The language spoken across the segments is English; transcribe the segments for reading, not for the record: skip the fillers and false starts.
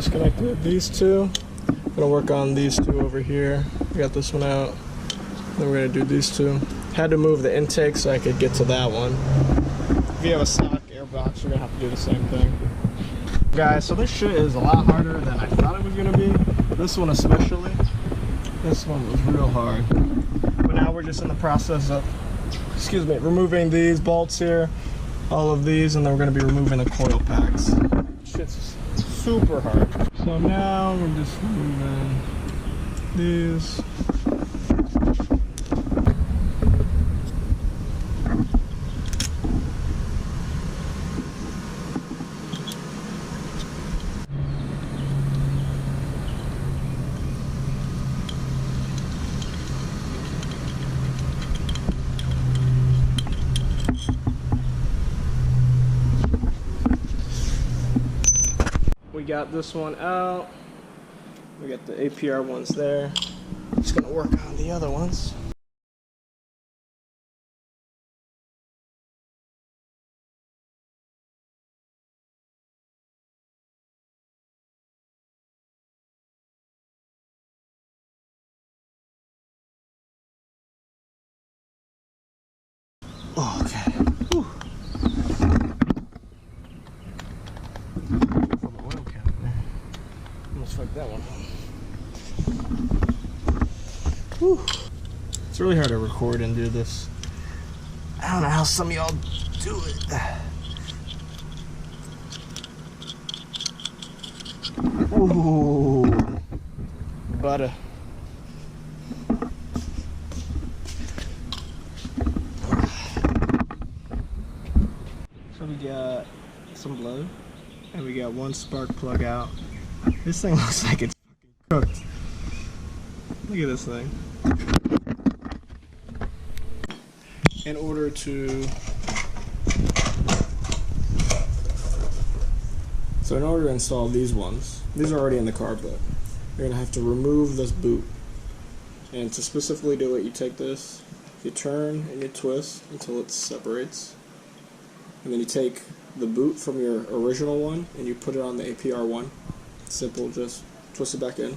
disconnected these two. I'm gonna work on these two over here. I got this one out. Then we're gonna do these two. Had to move the intake so I could get to that one. If you have a stock airbox, you're gonna have to do the same thing. Guys, so this shit is a lot harder than I thought it was gonna be. This one especially. This one was real hard. But now we're just in the process of, excuse me, removing these bolts here, all of these, and then we're gonna be removing the coil packs. Shit's super hard. So now we're just removing these. We got this one out. We got the APR ones there. Just gonna work on the other ones. Oh, okay. Whew. Fuck that one up. Whew. It's really hard to record and do this. I don't know how some of y'all do it. Ooh, butter. So we got some blood, and we got one spark plug out. This thing looks like it's fucking cooked. Look at this thing. In order to install these ones, these are already in the car, but you're gonna have to remove this boot. And to specifically do it, you take this, you turn and you twist until it separates, and then you take the boot from your original one and you put it on the APR one. Simple, just twist it back in.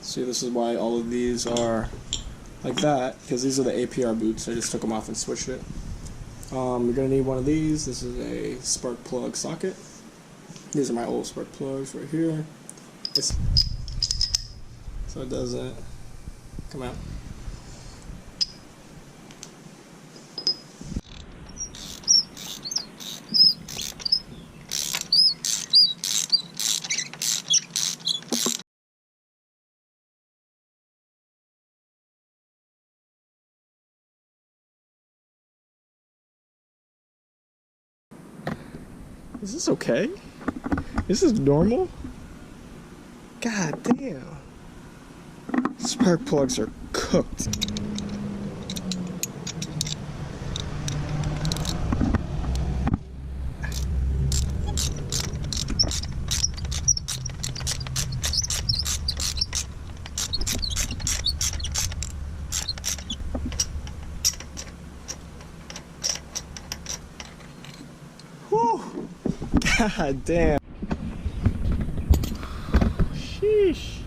See, this is why all of these are like that, because these are the APR boots. I just took them off and switched it. You're going to need one of these. This is a spark plug socket. These are my old spark plugs right here. So it doesn't come out. Is this okay? Is this normal? God damn. Spark plugs are cooked. Whew. God damn. Sheesh.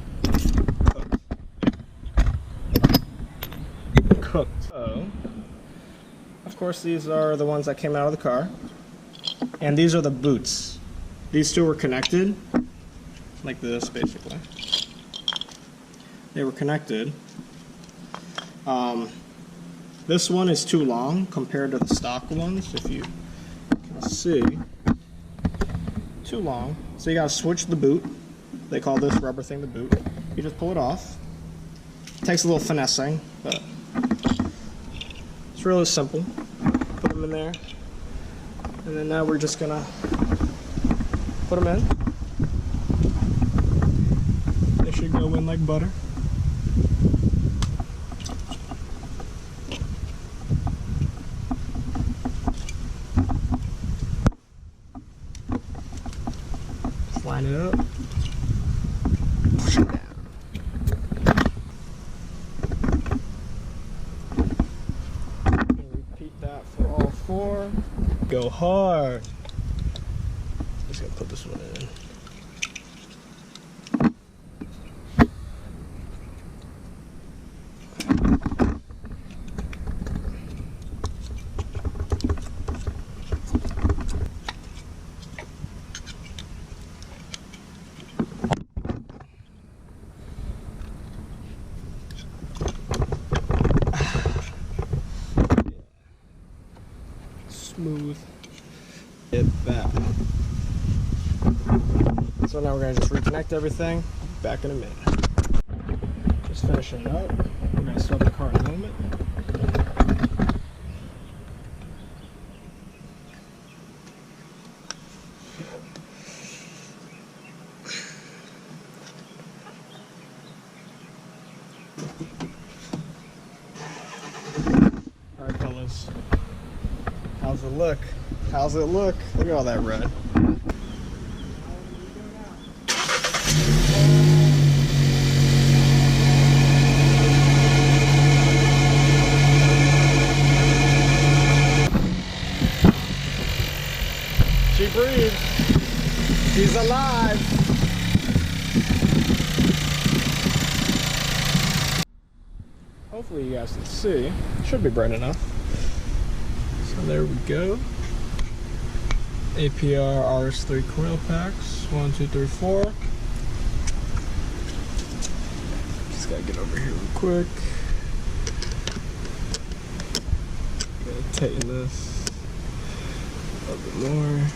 Cooked. So, of course, these are the ones that came out of the car. And these are the boots. These two were connected. Like this, basically. They were connected. This one is too long compared to the stock ones, if you can see. Too long. So you gotta switch the boot. They call this rubber thing the boot. You just pull it off. Takes a little finessing, but it's really simple. Put them in there. And then now we're just gonna put them in. They should go in like butter. Line it up. Push it down. And repeat that for all four. Go hard. Just gonna put this one in. smooth. Get that. So now we're gonna just reconnect everything. Back in a minute. Just finishing it up. We're gonna start the car in a moment. Alright fellas, how's it look? How's it look? Look at all that red. She breathes. She's alive. Hopefully you guys can see. Should be bright enough. So there we go. APR RS3 Coilpacks. 1, 2, 3, 4. Just gotta get over here real quick. Gotta tighten this a little bit more.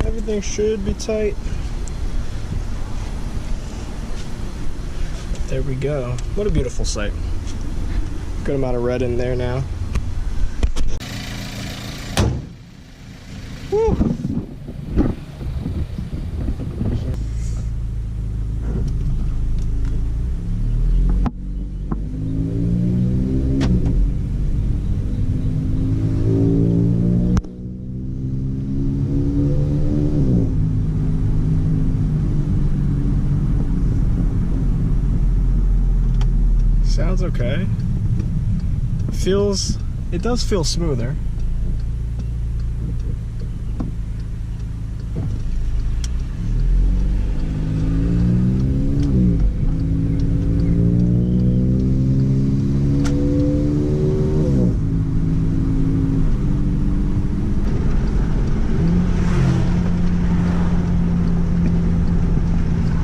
Everything should be tight. There we go. What a beautiful sight. Good amount of red in there now. Woo! Sounds okay. It does feel smoother.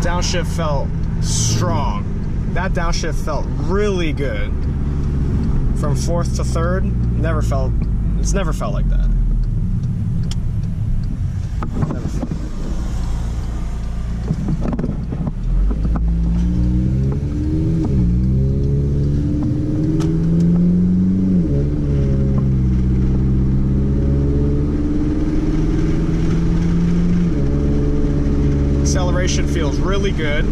Downshift felt strong. That downshift felt really good. From fourth to third, it's never felt like that. Never felt like that. Acceleration feels really good.